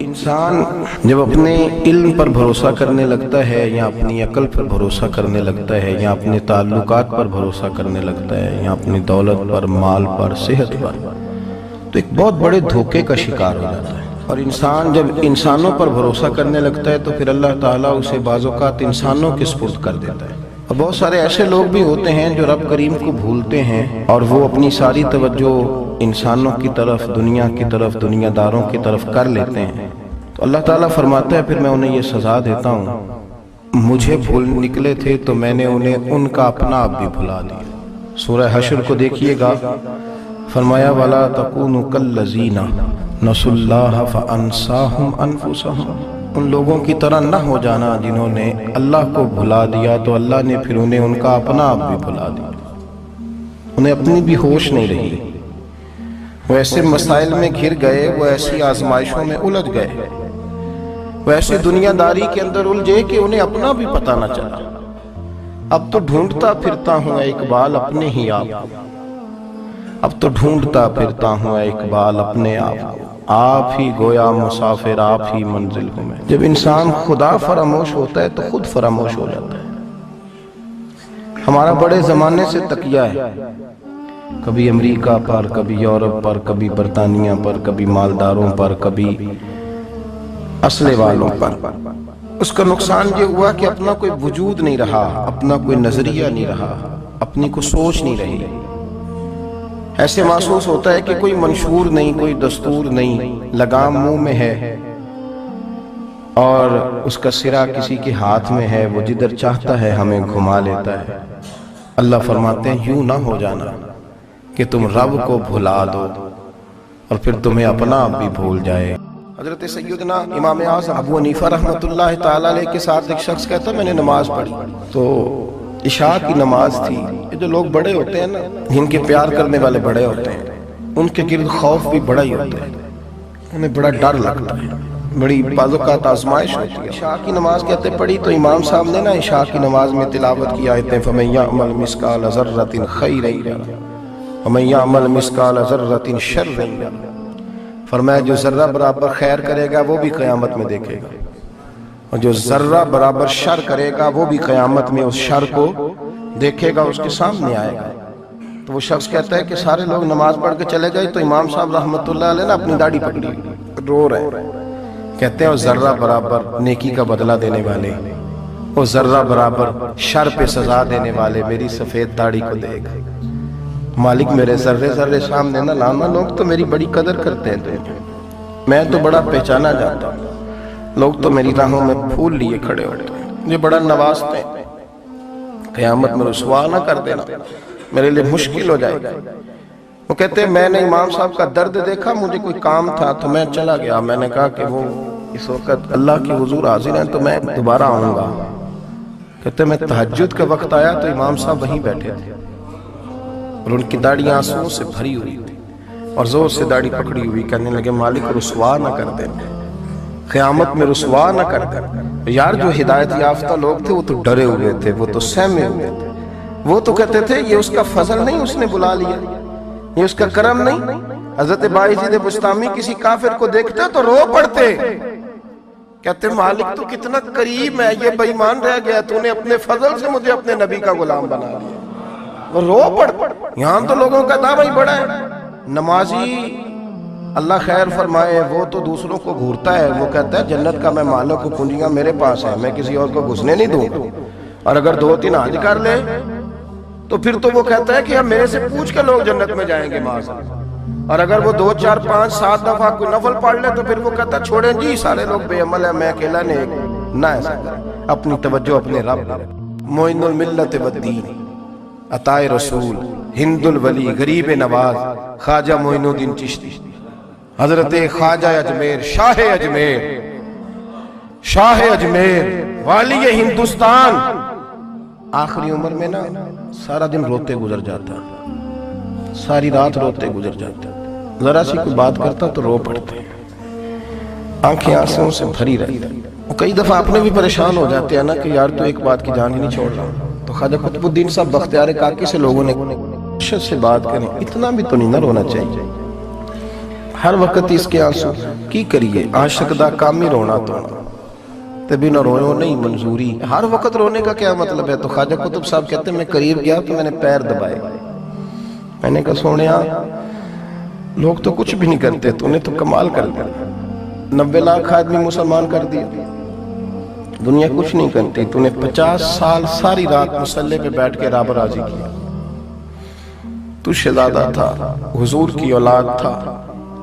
انسان جب اپنے علم پر بھروسہ کرنے لگتا ہے یا اپنی عقل پر بھروسہ کرنے لگتا ہے یا اپنے تعلقات پر بھروسہ کرنے لگتا ہے یا اپنی دولت پر، مال پر، صحت پر، تو ایک بہت بڑے دھوکے کا شکار ہو جاتا ہے۔ اور انسان جب انسانوں پر بھروسہ کرنے لگتا ہے تو پھر اللہ تعالیٰ اسے بعض اوقات انسانوں کے سپرد کر دیتا ہے۔ اور بہت سارے ایسے لوگ بھی ہوتے ہیں جو رب کریم کو بھولتے ہیں اور وہ اپنی ساری توجہ انسانوں کی طرف، دنیا کی طرف، دنیا داروں کی طرف کر لیتے ہیں، تو اللہ تعالیٰ فرماتا ہے پھر میں انہیں یہ سزا دیتا ہوں، مجھے بھول نکلے تھے تو میں نے انہیں ان کا اپنا آپ بھی بھلا دیا۔ سورہ حشر کو دیکھیے گا، فرمایا وَلَا تَكُونُوا كَالَّذِينَ نَسُوا اللَّهَ فَأَنسَاهُمْ أَنفُسَهُمْ، ان لوگوں کی طرح نہ ہو جانا جنہوں نے اللہ کو بھلا دیا تو اللہ نے پھر انہیں ان کا اپنا آپ بھی بھلا دیا، انہیں اپنی بھی ہوش نہیں رہی، وہ ایسے مسائل میں گھر گئے، وہ ایسی آزمائشوں میں الجھ گئے، وہ ایسی دنیا داری کے اندر الجھے کہ انہیں اپنا بھی پتہ نہ چلا۔ اب تو ڈھونڈتا پھرتا ہوں اے اقبال اپنے ہی آپ کو، اب تو ڈھونڈتا پھرتا ہوں اے اقبال اپنے آپ کو، آپ ہی گویا مسافر، آپ ہی منزل ہوں میں۔ جب انسان خدا فراموش ہوتا ہے تو خود فراموش ہو جاتا ہے۔ ہمارا بڑے زمانے سے تکیہ ہے، کبھی امریکہ پر، کبھی یورپ پر، کبھی برطانیہ پر، کبھی مالداروں پر، کبھی اسلحے والوں پر۔ اس کا نقصان یہ ہوا کہ اپنا کوئی وجود نہیں رہا، اپنا کوئی نظریہ نہیں رہا، اپنی کوئی سوچ نہیں رہی۔ ایسے محسوس ہوتا ہے کہ کوئی منشور نہیں، کوئی دستور نہیں، لگام منہ میں ہے اور اس کا سرا کسی کے ہاتھ میں ہے، وہ جدھر چاہتا ہے ہمیں گھما لیتا ہے۔ اللہ فرماتے ہیں یوں نہ ہو جانا کہ تم رب کو بھلا دو اور پھر تمہیں اپنا آپ بھی بھول جائے۔ حضرت سیدنا امام اعظم ابو حنیفہ رحمۃ اللہ تعالی علیہ کے ساتھ ایک شخص کہتا ہے میں نے نماز پڑھی، تو عشاء کی نماز تھی۔ یہ جو لوگ بڑے ہوتے ہیں نا، جن کے پیار کرنے والے بڑے ہوتے ہیں، ان کے گرد خوف بھی بڑا ہی ہوتا ہے، انہیں بڑا ڈر لگتا ہے، بڑی بعض اوقات آزمائش ہوتی ہے۔ عشاء کی نماز کہتے پڑھی تو امام صاحب نے نا عشاء کی نماز میں تلاوت کی آیتیں فَمَن يَعْمَلْ مِثْقَالَ ذَرَّةٍ خَيْرًا يَرَهُ وَمَن يَعْمَلْ مِثْقَالَ ذَرَّةٍ شَرًّا يَرَهُ، فرمایا جو ذرہ برابر خیر کرے گا وہ بھی قیامت میں دیکھے گا، اور جو ذرہ برابر شر کرے گا وہ بھی قیامت میں اس شر کو دیکھے گا، اس کے سامنے آئے گا۔ تو وہ شخص کہتا ہے کہ سارے لوگ نماز پڑھ کے چلے گئے تو امام صاحب رحمۃ اللہ علیہ نے اپنی داڑھی پکڑی، رو رہے ہیں، کہتے ہیں وہ ذرہ برابر نیکی کا بدلہ دینے والے، وہ ذرہ برابر شر پہ سزا دینے والے میری سفید داڑھی کو دیکھ، مالک میرے ذرے ذرے سامنے نہ لانا، لوگ تو میری بڑی قدر کرتے ہیں، میں تو بڑا پہچانا جاتا ہوں، لوگ تو میری راہوں میں پھول لیے کھڑے ہوتے ہیں، مجھے بڑا نوازتے ہیں، قیامت میں رسوا نہ کر دینا، میرے لیے مشکل ہو جائے گا۔ وہ کہتے ہیں میں نے امام صاحب کا درد دیکھا، مجھے کوئی کام تھا تو میں چلا گیا، میں نے کہا کہ وہ اس وقت اللہ کی حضور حاضر ہیں تو میں دوبارہ آؤں گا۔ کہتے ہیں میں تہجد کا وقت آیا تو امام صاحب وہیں بیٹھے تھے اور ان کی داڑھی آنسوؤں سے بھری ہوئی تھی اور زور سے داڑھی پکڑی ہوئی، کہنے لگے مالک رسوا نہ کر دے، قیامت میں رسوا نہ کر دے۔ یار جو ہدایت یافتہ لوگ تھے وہ تو ڈرے ہوئے تھے، وہ تو سہمے ہوئے تھے، وہ تو کہتے تھے یہ اس کا فضل نہیں اس نے بلا لیا، یہ اس کا کرم نہیں۔ حضرت باعزید بسطامی کسی کافر کو دیکھتے تو رو پڑتے، کہتے مالک تو کتنا قریب ہے، یہ بے ایمان رہ گیا، تو نے اپنے فضل سے مجھے اپنے نبی کا غلام بنا لیا، وہ رو پڑتے۔ یہاں تو لوگوں کا دعویٰ ہی بڑا ہے، نمازی اللہ خیر فرمائے وہ تو دوسروں کو گھورتا ہے، وہ کہتا ہے جنت کا میں مالک ہوں، کنجیاں میرے پاس ہیں، میں کسی اور کو گھسنے نہیں دوں، اور اگر 2-3 حج کر لے تو پھر تو وہ کہتا ہے کہ ہم میرے سے پوچھ کے لوگ جنت میں جائیں گے معاذ اللہ، اور اگر وہ 2 4 5 7 دفعہ کوئی نفل پڑھ لے تو پھر وہ کہتا ہے چھوڑیں جی سارے لوگ بے عمل ہیں، میں اکیلا نیک، نہ ایسا کریں، اپنی توجہ اپنے رب۔ معین الملت والدین، عطائے رسول، ہند الولی، غریب نواز، خواجہ معین الدین چشتی، حضرت خواجہ اجمیر، شاہ اجمیر، شاہ اجمیر، والی ہندوستان، آخری عمر میں نا سارا دن روتے گزر جاتا، ساری رات روتے گزر جاتا، ذرا سی کوئی بات کرتا تو رو پڑتے، آنکھیں آنسوں سے بھری رہتی۔ کئی دفعہ اپنے بھی پریشان ہو جاتے ہیں نا کہ یار تو ایک بات کی جان ہی نہیں چھوڑ رہا، تو خواجہ قطب الدین صاحب بختیار کاکی سے لوگوں نے شد سے بات کریں، اتنا بھی تو نہیں نہ رونا چاہیے۔ ہر وقت اس کے آنسو کی کریے عاشق دا کام ہی رونا تونا تے بنا رویوں نہیں منظوری. ہر وقت رونے کا کیا مطلب ہے؟ تو خواجہ قطب صاحب کہتے ہیں میں قریب گیا تو میں نے پیر دبائے. میں نے کہا سونیا لوگ تو کچھ بھی نہیں کرتے، تو نے تو کمال کر دیا. 90 لاکھ آدمی مسلمان کر دیا، دنیا کچھ نہیں کرتی. تو نے 50 سال ساری رات مصلی پہ بیٹھ کے رب راضی کیا. تو شہزادہ تھا، حضور کی اولاد تھا،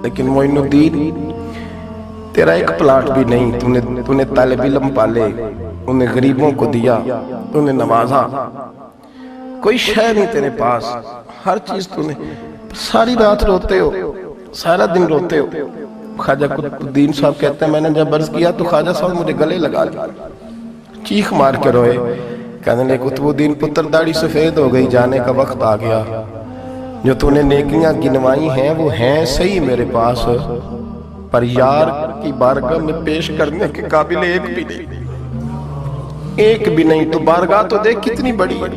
لیکن معین الدین تیرا ایک پلاٹ بھی نہیں. تو نے طالب علم پالے، انہیں غریبوں کو دیا، انہیں نوازا. کوئی شے نہیں تیرے پاس، ہر چیز تو نے. ساری رات روتے ہو، سارا دن روتے ہو. خواجہ قطب الدین صاحب کہتے ہیں میں نے جب عرض کیا تو خواجہ صاحب مجھے گلے لگا لیا، چیخ مار کے روئے. کہنے لے قطب الدین پتر داڑھی سفید ہو گئی، جانے کا وقت آ گیا. جو تو نے نیکیاں گنوائی ہیں وہ ہیں صحیح میرے پاس، پر یار کی بارگاہ میں پیش کرنے کے قابل ایک بھی نہیں. ایک بھی نہیں. تو بارگاہ تو دیکھ کتنی بڑی ہے،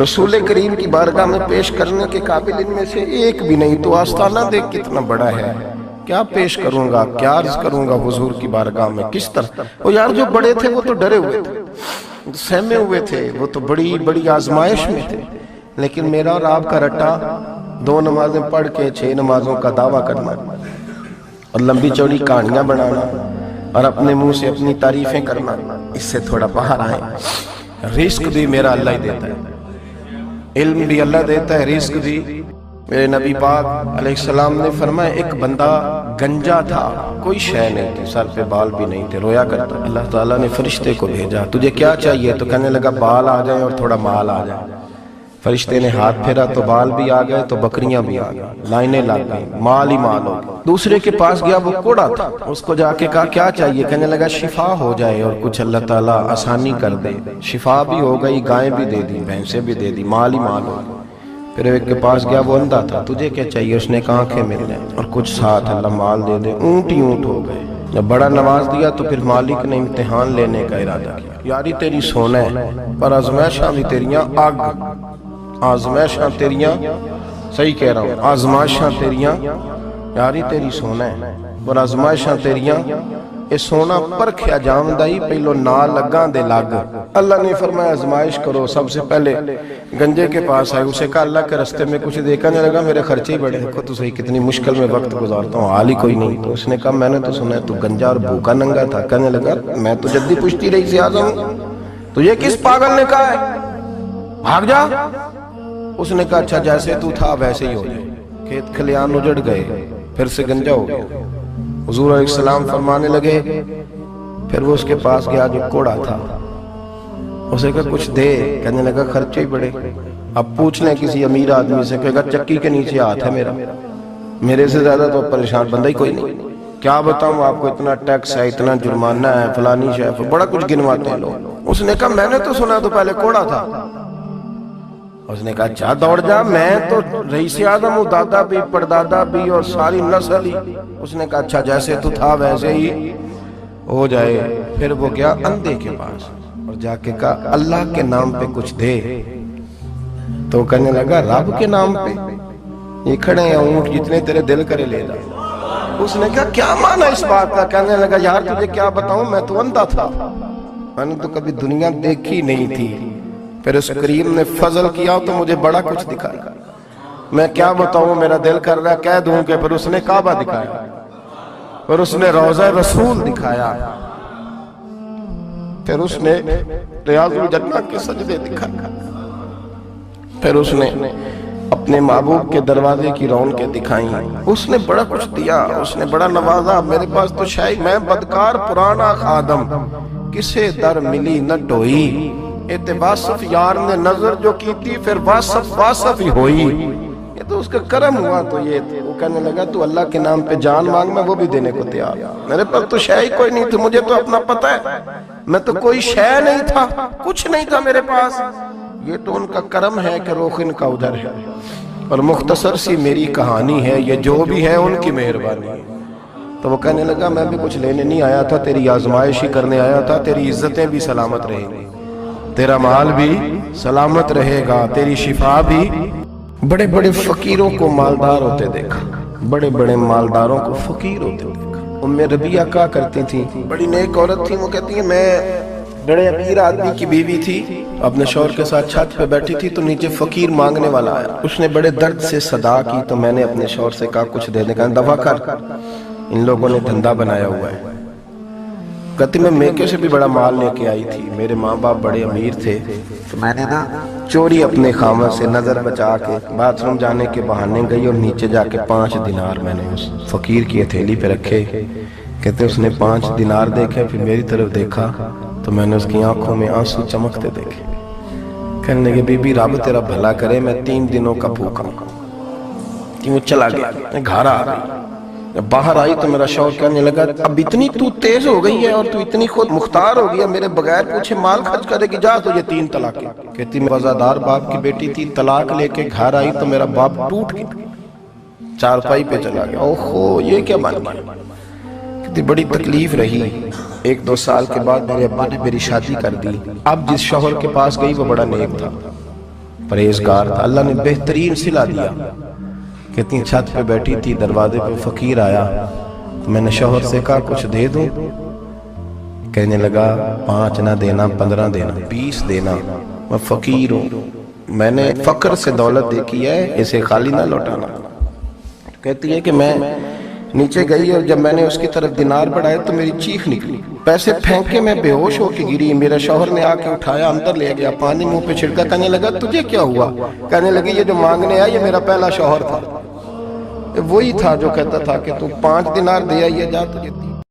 رسول کریم کی بارگاہ میں پیش کرنے کے قابل ان میں سے ایک بھی نہیں. تو آستانہ دیکھ کتنا بڑا ہے. کیا پیش کروں گا، کیا عرض کروں گا حضور کی بارگاہ میں، کس طرح. وہ یار جو بڑے تھے وہ تو ڈرے ہوئے تھے، سہمے ہوئے تھے، وہ تو بڑی بڑی آزمائش میں تھے. لیکن میرا اور آپ کا رٹا 2 نمازیں پڑھ کے 6 نمازوں کا دعویٰ کرنا اور لمبی چوڑی کہانیاں بنانا اور اپنے منہ سے اپنی تعریفیں کرنا، اس سے تھوڑا باہر آئیں. رزق بھی میرا اللہ ہی دیتا ہے، علم بھی اللہ دیتا ہے، رزق بھی. میرے نبی پاک علیہ السلام نے فرمایا ایک بندہ گنجا تھا، کوئی شے نہیں تھی، سر پہ بال بھی نہیں تھے، رویا کرتا. اللہ تعالیٰ نے فرشتے کو بھیجا، تجھے کیا چاہیے؟ تو کہنے لگا بال آ جائیں اور تھوڑا مال آ جائے. فرشتے نے ہاتھ پھیرا تو بال بھی آ گئے تو بکریاں بھی آ گئیں، لائنیں لگ گئیں، مال ہی مال ہو گئے. دوسرے کے پاس گیا، وہ کوڑا تھا، اس کو جا کے کہا کیا چاہیے؟ کہنے لگا شفا ہو جائے اور کچھ اللہ تعالیٰ آسانی کر دے. شفا بھی ہو گئی، گائیں بھی دے دی، بھینسیں بھی دے دی، مال ہی مال ہو گئے. پھر ایک کے پاس گیا، وہ اندھا تھا، تجھے کیا چاہیے؟ اس نے کہا آنکھیں مل جائیں اور کچھ ساتھ اللہ مال دے دے. اونٹ ہی اونٹ ہو گئے. جب بڑا نواز دیا تو پھر مالک نے امتحان لینے کا ارادہ کیا. یاری تیری سونا ہے پر آزمائشاں بھی تیریاں آگ، آزمائشاں تیریاں، صحیح کہہ رہا ہوں، آزمائشاں تیریاں. یاری تیری سونا ہے پر آزمائشاں تیریاں. اے سونا پرکھیا جامدائی پہلو نہ لگاں دے لگ. اللہ نے فرمایا آزمائش کرو. سب سے پہلے گنجے کے پاس آئے، اسے کہا اللہ کے رستے میں کچھ دیکھا نہیں لگا، میرے خرچے ہی بڑے. دیکھو تو صحیح کتنی مشکل میں وقت گزارتا ہوں، حال ہی کوئی نہیں. تو اس نے کہا میں نے تو سنا ہے تو گنجا اور بھوکا ننگا تھا. کہنے لگا میں تو جدی پشتی رہی سے آزم ہوں، تو یہ کس پاگل نے کہا ہے بھاگ جا. اس نے کہا اچھا جیسے تو تھا ویسے ہی ہو جائے. کھیت کھلیان اجڑ گئے، پھر سے گنجا ہو گیا. حضور علیہ السلام فرمانے لگے. پھر وہ اس کے پاس گیا جو کوڑا تھا، اسے کہا کچھ دے. کہنے لگا خرچے ہی بڑے. اب پوچھ لیں کسی امیر آدمی سے، کہے گا چکی کے نیچے ہاتھ ہے میرا، میرے سے زیادہ تو پریشان بندہ ہی کوئی نہیں. کیا بتاؤں آپ کو، اتنا ٹیکس ہے، اتنا جرمانہ ہے، فلانی شیف، بڑا کچھ گنواتے ہیں لوگ. اس نے کہا میں نے تو سنا تو پہلے کوڑا تھا. اس نے کہا اچھا دوڑ جا، میں تو رئیس اعظم ہوں، دادا بھی پردادا بھی اور ساری نسل ہی. اس نے کہا اچھا جیسے تو تھا ویسے ہی ہو جائے. پھر وہ گیا اندھے کے پاس اور جا کے کہا اللہ کے نام پہ کچھ دے. تو کہنے لگا رب کے نام پہ؟ یہ کھڑے ہیں اونٹ جتنے تیرے دل کرے لے جا. اس نے کہا کیا معنی اس بات کا؟ کہنے لگا یار تجھے کیا بتاؤں، میں تو اندھا تھا، میں نے تو کبھی دنیا دیکھی نہیں تھی. پھر اس کریم نے فضل کیا تو مجھے بڑا کچھ دکھایا. میں کیا بتاؤں، میرا دل کر رہا ہے کہہ دوں کہ پھر اس نے کعبہ دکھایا، پھر اس نے روضہ رسول دکھایا، پھر اس نے ریاض الجنہ کے سجدے دکھایا، پھر اس نے اپنے محبوب کے دروازے کی رونقیں دکھائیں. اس نے بڑا کچھ دیا، اس نے بڑا نوازا. میرے پاس تو شاید میں بدکار پرانا خادم، کسے در ملی نہ ڈوئی. اے واصف یار نے نظر جو کی تھی پھر واصف ہی ہوئی. یہ تو اس کا کرم ہوا. تو یہ وہ کہنے لگا تو اللہ کے نام پہ جان مانگ، میں وہ بھی دینے کو تیار. میرے پاس تو شے ہی کوئی نہیں تھی، مجھے تو اپنا پتہ ہے، میں تو کوئی شے نہیں تھا، کچھ نہیں تھا میرے پاس. یہ تو ان کا کرم ہے کہ رخ ان کا ادھر ہے. اور مختصر سی میری کہانی ہے، یہ جو بھی ہے ان کی مہربانی ہے. تو وہ کہنے لگا میں بھی کچھ لینے نہیں آیا تھا، تیری آزمائش ہی کرنے آیا تھا. تیری عزتیں بھی سلامت رہیں گی، تیرا مال بھی سلامت رہے گا، تیری شفا بھی. بڑے بڑے فقیروں کو مالدار ہوتے دیکھا، بڑے بڑے مالداروں کو فقیر ہوتے دیکھا۔ ام ربیعہ کہا کرتی تھی، بڑی نیک عورت تھی، وہ کہتی ہے میں بڑے امیر آدمی کی بیوی تھی، اپنے شوہر کے ساتھ چھت پہ بیٹھی تھی تو نیچے فقیر مانگنے والا آیا، اس نے بڑے درد سے صدا کی تو میں نے اپنے شوہر سے کہا کچھ دے دے، کہا دفع کر، ان لوگوں نے دھندا بنایا ہوا ہے۔ کہتی میں میکے سے بھی بڑا مال لے کے آئی تھی، میرے ماں باپ بڑے امیر تھے تو میں نے نا چوری اپنے خامد سے نظر بچا کے باتھ روم جانے کے بہانے گئی اور نیچے جا کے 5 دینار میں نے اس فقیر کی ہتھیلی پہ رکھے۔ کہتے اس نے 5 دینار دیکھے، پھر میری طرف دیکھا تو میں نے اس کی آنکھوں میں آنسو چمکتے دیکھے۔ کہنے لگے بی بی رب تیرا بھلا کرے، میں 3 دنوں کا بھوکا ہوں۔ وہ چلا گیا، میں گھر آ گئی، جب باہر آئی تو میرا شوہر کہنے لگا اب اتنی تو تیز ہو گئی ہے اور تو اتنی خود مختار ہو گئی ہے، میرے بغیر پوچھے مال خرچ کرے گی، جا تو یہ 3 طلاقیں۔ کہتی میں وزادار باپ کی بیٹی تھی، طلاق لے کے گھر آئی تو میرا باپ ٹوٹ گیا، چارپائی پہ چلا گیا، اوہو یہ کیا بن گیا۔ کہتی بڑی تکلیف رہی، 1-2 سال کے بعد میرے ابا نے میری شادی کر دی۔ اب جس شوہر کے پاس گئی وہ بڑا نیک تھا، پرہیزگار تھا، اللہ نے بہترین صلہ دیا۔ کہتی چھت پہ بیٹھی تھی، دروازے پہ فقیر آیا تو میں نے شوہر سے کہا کچھ دے دوں، کہنے لگا 5 نہ دینا، 15 دینا، 20 دینا، میں فقیر ہوں، میں نے فقر سے دولت دیکھی ہے، اسے خالی نہ لوٹانا۔ کہتی ہے کہ میں نیچے گئی اور جب میں نے اس کی طرف دینار بڑھائے تو میری چیخ نکلی، پیسے پھینک کے میں بے ہوش ہو کے گری، میرا شوہر نے آ کے اٹھایا، اندر لے گیا، پانی منہ پہ چھڑکا، کہنے لگا تجھے کیا ہوا؟ کہنے لگی یہ جو مانگنے آیا یہ میرا پہلا شوہر تھا، وہی تھا جو کہتا تھا کہ تو 5 دینار دیا یہ جا تجھے 3۔